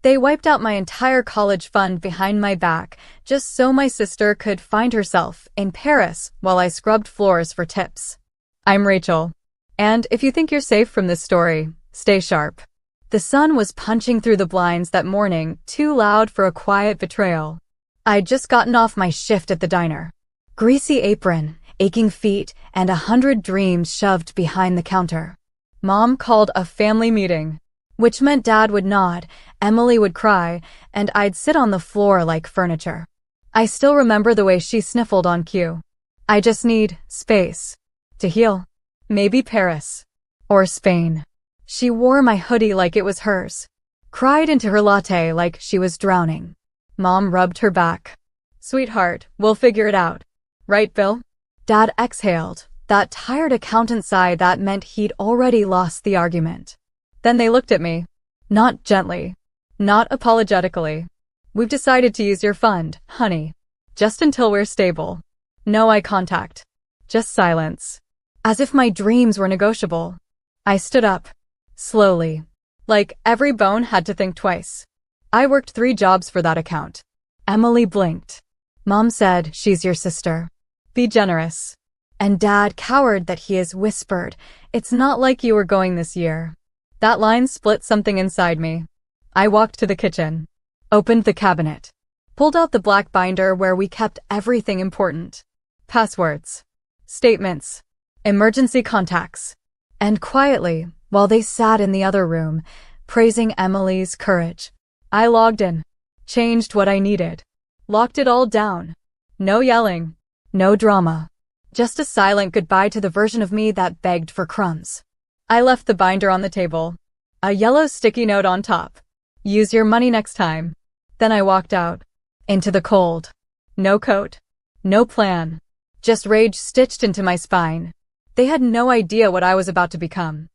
They wiped out my entire college fund behind my back just so my sister could find herself in Paris while I scrubbed floors for tips. I'm Rachel. And if you think you're safe from this story, stay sharp. The sun was punching through the blinds that morning, too loud for a quiet betrayal. I'd just gotten off my shift at the diner. Greasy apron, aching feet, and 100 dreams shoved behind the counter. Mom called a family meeting, which meant Dad would nod, Emily would cry, and I'd sit on the floor like furniture. I still remember the way she sniffled on cue. I just need space to heal. Maybe Paris. Or Spain. She wore my hoodie like it was hers. Cried into her latte like she was drowning. Mom rubbed her back. Sweetheart, we'll figure it out. Right, Bill? Dad exhaled, that tired accountant sigh that meant he'd already lost the argument. Then they looked at me. Not gently. Not apologetically. We've decided to use your fund, honey. Just until we're stable. No eye contact. Just silence. As if my dreams were negotiable. I stood up. Slowly. Like every bone had to think twice. I worked 3 jobs for that account. Emily blinked. Mom said, she's your sister. Be generous. And Dad cowered that he has whispered, it's not like you were going this year. That line split something inside me. I walked to the kitchen. Opened the cabinet. Pulled out the black binder where we kept everything important. Passwords. Statements. Emergency contacts. And quietly, while they sat in the other room, praising Emily's courage, I logged in. Changed what I needed. Locked it all down. No yelling. No drama. Just a silent goodbye to the version of me that begged for crumbs. I left the binder on the table. A yellow sticky note on top. Use your money next time. Then I walked out. Into the cold. No coat. No plan. Just rage stitched into my spine. They had no idea what I was about to become.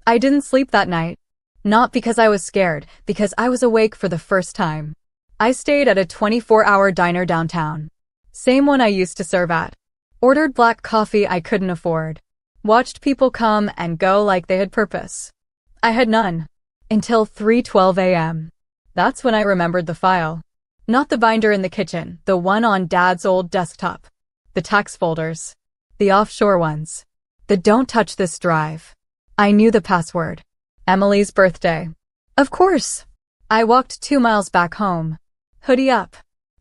I didn't sleep that night. Not because I was scared, because I was awake for the first time. I stayed at a 24-hour diner downtown. Same one I used to serve at. Ordered black coffee I couldn't afford. Watched people come and go like they had purpose. I had none. Until 3:12 a.m. That's when I remembered the file. Not the binder in the kitchen, the one on Dad's old desktop. The tax folders. The offshore ones. The don't touch this drive. I knew the password. Emily's birthday. Of course. I walked 2 miles back home. Hoodie up.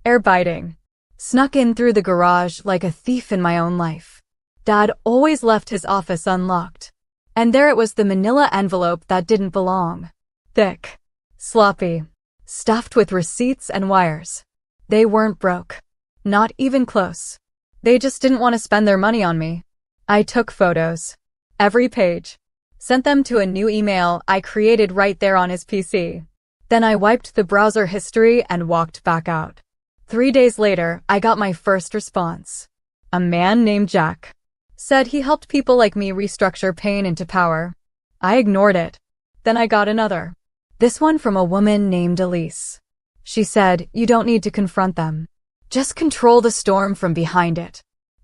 Air biting. Snuck in through the garage like a thief in my own life. Dad always left his office unlocked. And there it was, the manila envelope that didn't belong. Thick. Sloppy. Stuffed with receipts and wires. They weren't broke. Not even close. They just didn't want to spend their money on me. I took photos. Every page. Sent them to a new email I created right there on his PC. Then I wiped the browser history and walked back out. 3 days later, I got my first response. A man named Jack. Said he helped people like me restructure pain into power. I ignored it. Then I got another. This one from a woman named Elise. She said, you don't need to confront them. Just control the storm from behind it.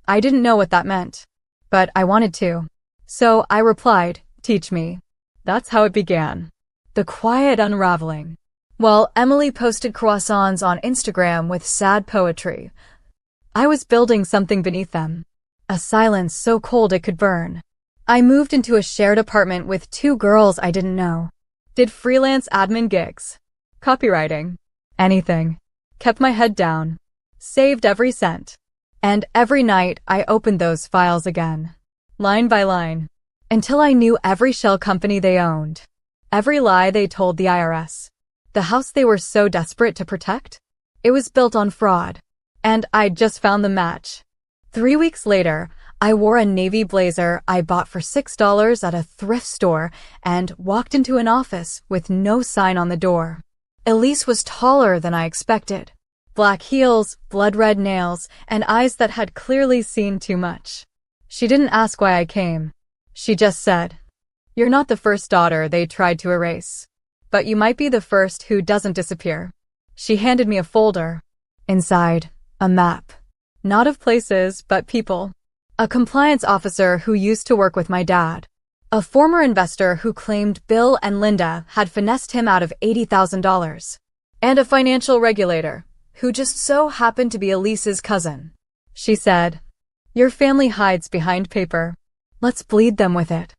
I didn't know what that meant. But I wanted to. So I replied, teach me. That's how it began. The quiet unraveling. While Emily posted croissants on Instagram with sad poetry, I was building something beneath them. A silence so cold it could burn. I moved into a shared apartment with 2 girls I didn't know. Did freelance admin gigs. Copywriting. Anything. Kept my head down. Saved every cent. And every night I opened those files again. Line by line. Until I knew every shell company they owned. Every lie they told the IRS. The house they were so desperate to protect? It was built on fraud. And I'd just found the match. 3 weeks later, I wore a navy blazer I bought for $6 at a thrift store and walked into an office with no sign on the door. Elise was taller than I expected. Black heels, blood-red nails, and eyes that had clearly seen too much. She didn't ask why I came. She just said, you're not the first daughter they tried to erase. But you might be the first who doesn't disappear. She handed me a folder. Inside, a map. Not of places, but people. A compliance officer who used to work with my dad. A former investor who claimed Bill and Linda had finessed him out of $80,000. And a financial regulator, who just so happened to be Elise's cousin. She said, "Your family hides behind paper. Let's bleed them with it."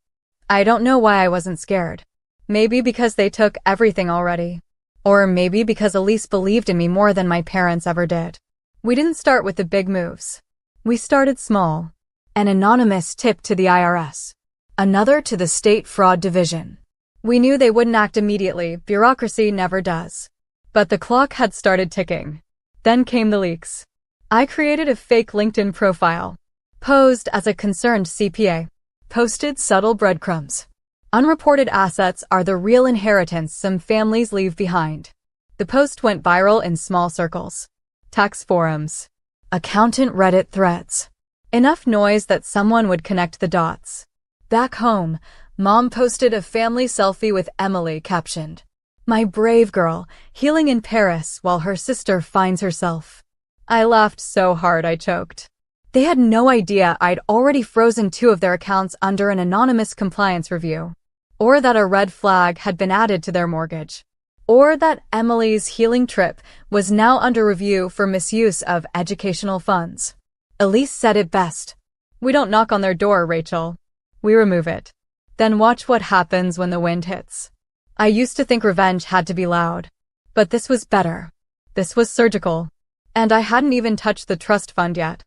I don't know why I wasn't scared. Maybe because they took everything already. Or maybe because Elise believed in me more than my parents ever did. We didn't start with the big moves. We started small. An anonymous tip to the IRS. Another to the State Fraud Division. We knew they wouldn't act immediately, bureaucracy never does. But the clock had started ticking. Then came the leaks. I created a fake LinkedIn profile. Posed as a concerned CPA. Posted subtle breadcrumbs. Unreported assets are the real inheritance some families leave behind. The post went viral in small circles. Tax forums. Accountant Reddit threads. Enough noise that someone would connect the dots. Back home, Mom posted a family selfie with Emily captioned, "My brave girl, healing in Paris while her sister finds herself." I laughed so hard I choked. They had no idea I'd already frozen 2 of their accounts under an anonymous compliance review. Or that a red flag had been added to their mortgage. Or that Emily's healing trip was now under review for misuse of educational funds. Elise said it best. "We don't knock on their door, Rachel. We remove it. Then watch what happens when the wind hits." I used to think revenge had to be loud. But this was better. This was surgical. And I hadn't even touched the trust fund yet.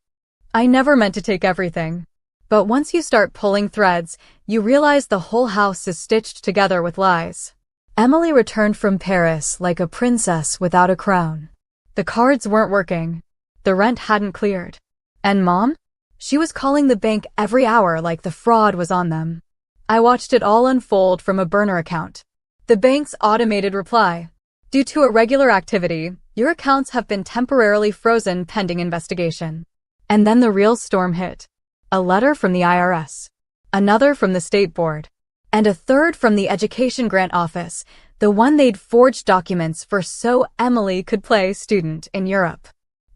I never meant to take everything. But once you start pulling threads, you realize the whole house is stitched together with lies. Emily returned from Paris like a princess without a crown. The cards weren't working. The rent hadn't cleared. And Mom? She was calling the bank every hour like the fraud was on them. I watched it all unfold from a burner account. The bank's automated reply. "Due to irregular activity, your accounts have been temporarily frozen pending investigation." And then the real storm hit. A letter from the IRS. Another from the State Board. And a third from the Education Grant Office, the one they'd forged documents for so Emily could play student in Europe.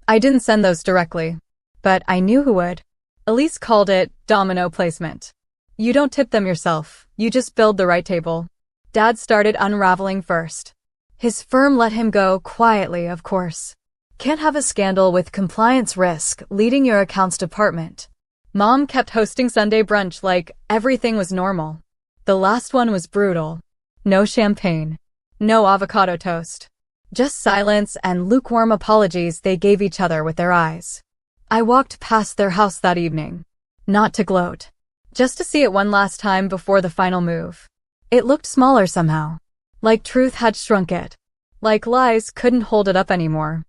I didn't send those directly. But I knew who would. Elise called it domino placement. You don't tip them yourself, you just build the right table. Dad started unraveling first. His firm let him go quietly, of course. Can't have a scandal with compliance risk leading your accounts department. Mom kept hosting Sunday brunch like everything was normal. The last one was brutal. No champagne. No avocado toast. Just silence and lukewarm apologies they gave each other with their eyes. I walked past their house that evening. Not to gloat. Just to see it one last time before the final move. It looked smaller somehow. Like truth had shrunk it. Like lies couldn't hold it up anymore.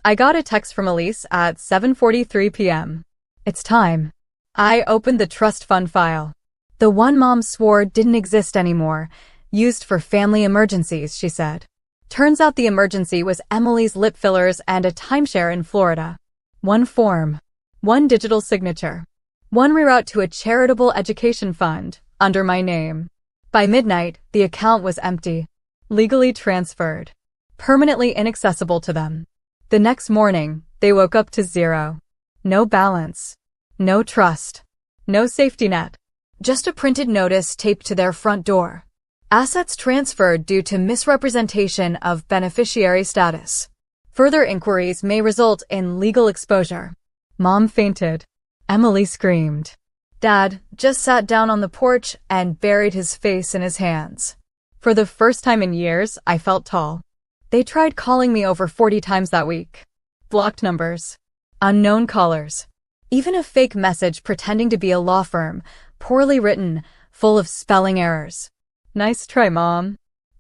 I got a text from Elise at 7:43 p.m. "It's time." I opened the trust fund file. The one Mom swore didn't exist anymore. Used for family emergencies, she said. Turns out the emergency was Emily's lip fillers and a timeshare in Florida. One form. One digital signature. One reroute to a charitable education fund, under my name. By midnight, the account was empty. Legally transferred. Permanently inaccessible to them. The next morning, they woke up to zero. No balance. No trust. No safety net. Just a printed notice taped to their front door. Assets transferred due to misrepresentation of beneficiary status. Further inquiries may result in legal exposure. Mom fainted. Emily screamed. Dad just sat down on the porch and buried his face in his hands. For the first time in years, I felt tall. They tried calling me over 40 times that week. Blocked numbers. Unknown callers. Even a fake message pretending to be a law firm, poorly written, full of spelling errors. Nice try, Mom.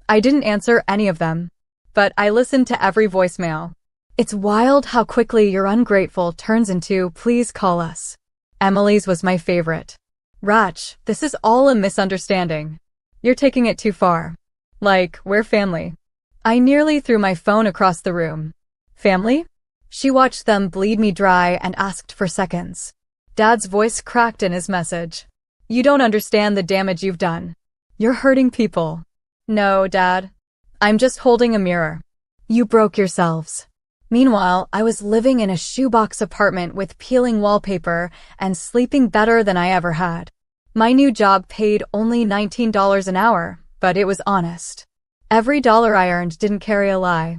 I didn't answer any of them. But I listened to every voicemail. It's wild how quickly your ungrateful turns into, "Please call us." Emily's was my favorite. "Rach, this is all a misunderstanding. You're taking it too far. Like, we're family." I nearly threw my phone across the room. "Family?" She watched them bleed me dry and asked for seconds. Dad's voice cracked in his message. "You don't understand the damage you've done. You're hurting people." "No, Dad. I'm just holding a mirror. You broke yourselves." Meanwhile, I was living in a shoebox apartment with peeling wallpaper and sleeping better than I ever had. My new job paid only $19 an hour, but it was honest. Every dollar I earned didn't carry a lie.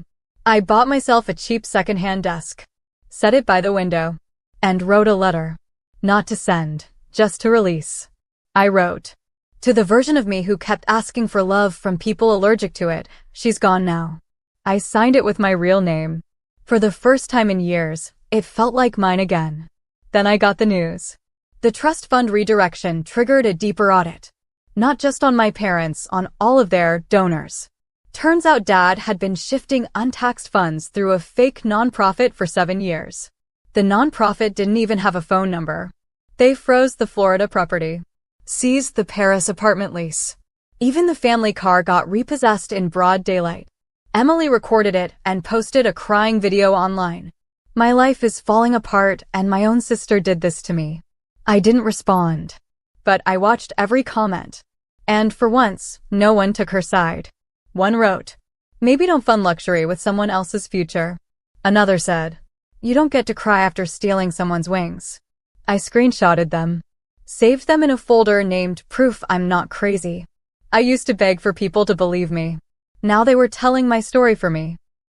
I bought myself a cheap secondhand desk, set it by the window, and wrote a letter. Not to send, just to release. I wrote, to the version of me who kept asking for love from people allergic to it, she's gone now. I signed it with my real name. For the first time in years, it felt like mine again. Then I got the news. The trust fund redirection triggered a deeper audit. Not just on my parents, on all of their donors. Turns out Dad had been shifting untaxed funds through a fake nonprofit for 7 years. The nonprofit didn't even have a phone number. They froze the Florida property, seized the Paris apartment lease. Even the family car got repossessed in broad daylight. Emily recorded it and posted a crying video online. My life is falling apart and my own sister did this to me. I didn't respond. But I watched every comment. And for once, no one took her side. One wrote, maybe don't fund luxury with someone else's future. Another said, you don't get to cry after stealing someone's wings. I screenshotted them. Saved them in a folder named Proof I'm Not Crazy. I used to beg for people to believe me. Now they were telling my story for me.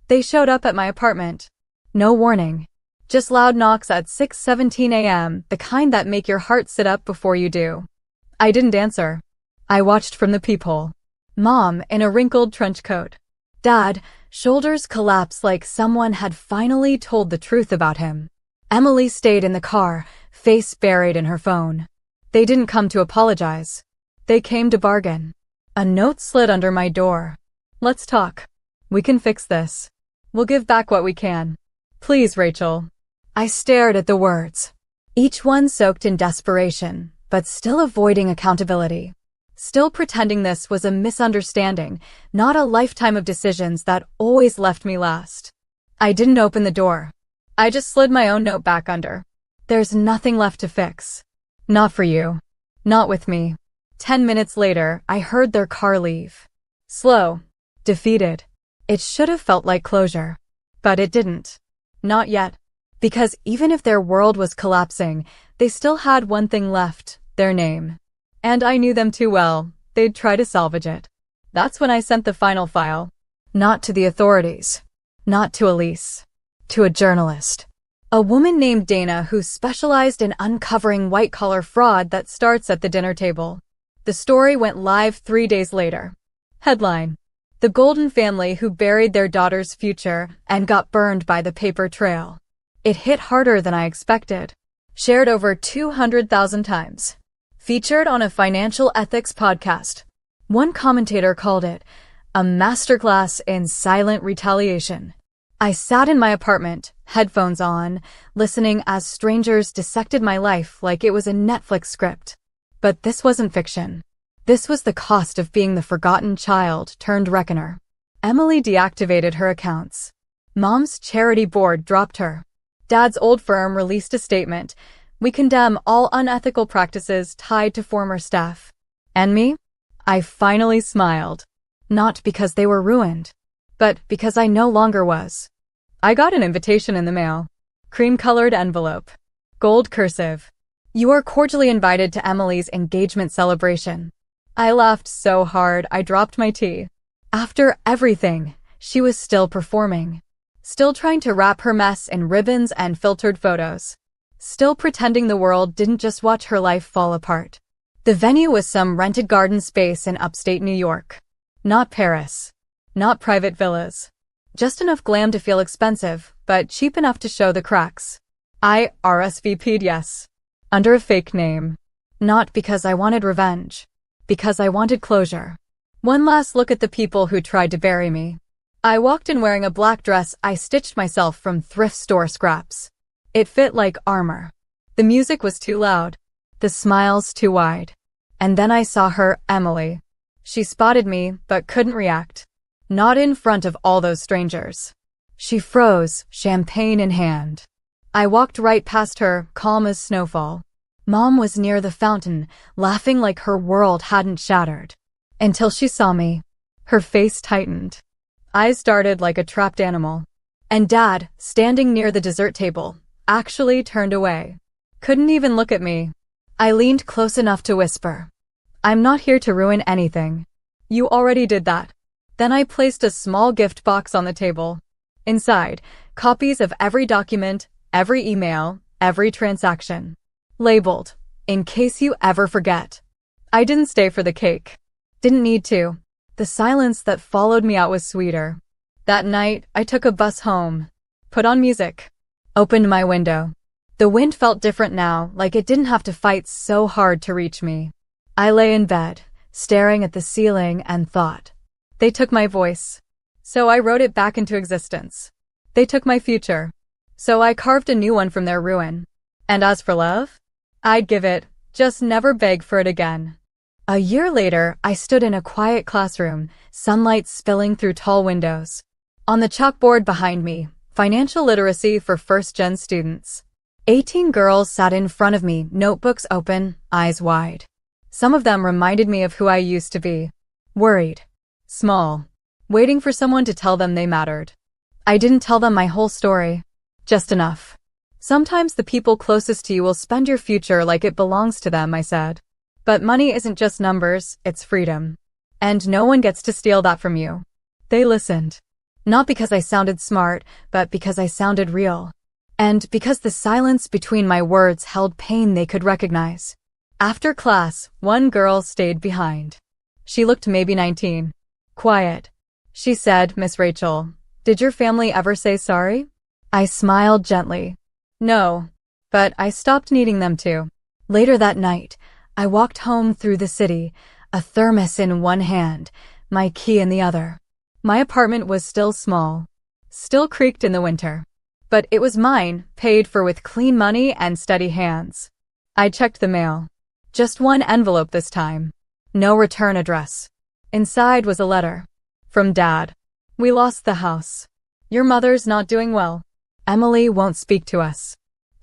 They showed up at my apartment. No warning. Just loud knocks at 6:17 a.m., the kind that make your heart sit up before you do. I didn't answer. I watched from the peephole. Mom in a wrinkled trench coat. Dad, shoulders collapsed like someone had finally told the truth about him. Emily stayed in the car, face buried in her phone. They didn't come to apologize. They came to bargain. A note slid under my door. Let's talk. We can fix this. We'll give back what we can. Please, Rachel. I stared at the words. Each one soaked in desperation, but still avoiding accountability. Still pretending this was a misunderstanding, not a lifetime of decisions that always left me last. I didn't open the door. I just slid my own note back under. There's nothing left to fix. Not for you. Not with me. 10 minutes later, I heard their car leave. Slow. Defeated. It should have felt like closure. But it didn't. Not yet. Because even if their world was collapsing, they still had one thing left, their name. And I knew them too well, they'd try to salvage it. That's when I sent the final file. Not to the authorities. Not to Elise. To a journalist. A woman named Dana who specialized in uncovering white-collar fraud that starts at the dinner table. The story went live 3 days later. Headline: The Golden Family Who Buried Their Daughter's Future and Got Burned by the Paper Trail. It hit harder than I expected. Shared over 200,000 times. Featured on a financial ethics podcast. One commentator called it a masterclass in silent retaliation. I sat in my apartment, headphones on, listening as strangers dissected my life like it was a Netflix script. But this wasn't fiction. This was the cost of being the forgotten child turned reckoner. Emily deactivated her accounts. Mom's charity board dropped her. Dad's old firm released a statement. We condemn all unethical practices tied to former staff. And me? I finally smiled. Not because they were ruined, but because I no longer was. I got an invitation in the mail. Cream-colored envelope. Gold cursive. You are cordially invited to Emily's engagement celebration. I laughed so hard I dropped my tea. After everything, she was still performing. Still trying to wrap her mess in ribbons and filtered photos. Still pretending the world didn't just watch her life fall apart. The venue was some rented garden space in upstate New York. Not Paris. Not private villas. Just enough glam to feel expensive, but cheap enough to show the cracks. I RSVP'd yes. Under a fake name. Not because I wanted revenge. Because I wanted closure. One last look at the people who tried to bury me. I walked in wearing a black dress I stitched myself from thrift store scraps. It fit like armor. The music was too loud. The smiles too wide. And then I saw her, Emily. She spotted me, but couldn't react. Not in front of all those strangers. She froze, champagne in hand. I walked right past her, calm as snowfall. Mom was near the fountain, laughing like her world hadn't shattered. Until she saw me. Her face tightened. Eyes darted like a trapped animal. And Dad, standing near the dessert table, actually turned away. Couldn't even look at me. I leaned close enough to whisper. I'm not here to ruin anything. You already did that. Then I placed a small gift box on the table. Inside, copies of every document, every email, every transaction. Labeled, in case you ever forget. I didn't stay for the cake. Didn't need to. The silence that followed me out was sweeter. That night, I took a bus home. Put on music. Opened my window. The wind felt different now, like it didn't have to fight so hard to reach me. I lay in bed, staring at the ceiling and thought. They took my voice. So I wrote it back into existence. They took my future. So I carved a new one from their ruin. And as for love? I'd give it, just never beg for it again. A year later, I stood in a quiet classroom, sunlight spilling through tall windows. On the chalkboard behind me, financial literacy for first-gen students. 18 girls sat in front of me, notebooks open, eyes wide. Some of them reminded me of who I used to be. Worried. Small. Waiting for someone to tell them they mattered. I didn't tell them my whole story. Just enough. Sometimes the people closest to you will spend your future like it belongs to them, I said. But money isn't just numbers, it's freedom. And no one gets to steal that from you. They listened. Not because I sounded smart, but because I sounded real. And because the silence between my words held pain they could recognize. After class, one girl stayed behind. She looked maybe 19. Quiet. She said, "Miss Rachel, did your family ever say sorry?" I smiled gently. No, but I stopped needing them to. Later that night, I walked home through the city, a thermos in one hand, my key in the other. My apartment was still small, still creaked in the winter. But it was mine, paid for with clean money and steady hands. I checked the mail. Just one envelope this time. No return address. Inside was a letter. From Dad. "We lost the house. Your mother's not doing well. Emily won't speak to us.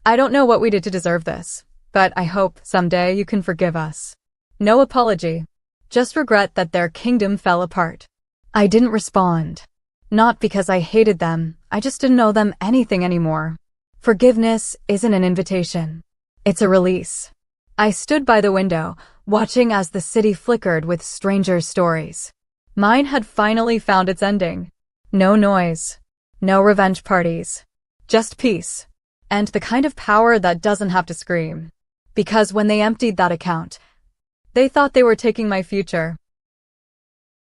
I don't know what we did to deserve this, but I hope someday you can forgive us." No apology. Just regret that their kingdom fell apart. I didn't respond. Not because I hated them, I just didn't owe them anything anymore. Forgiveness isn't an invitation. It's a release. I stood by the window, watching as the city flickered with strangers' stories. Mine had finally found its ending. No noise. No revenge parties. Just peace. And the kind of power that doesn't have to scream. Because when they emptied that account, they thought they were taking my future.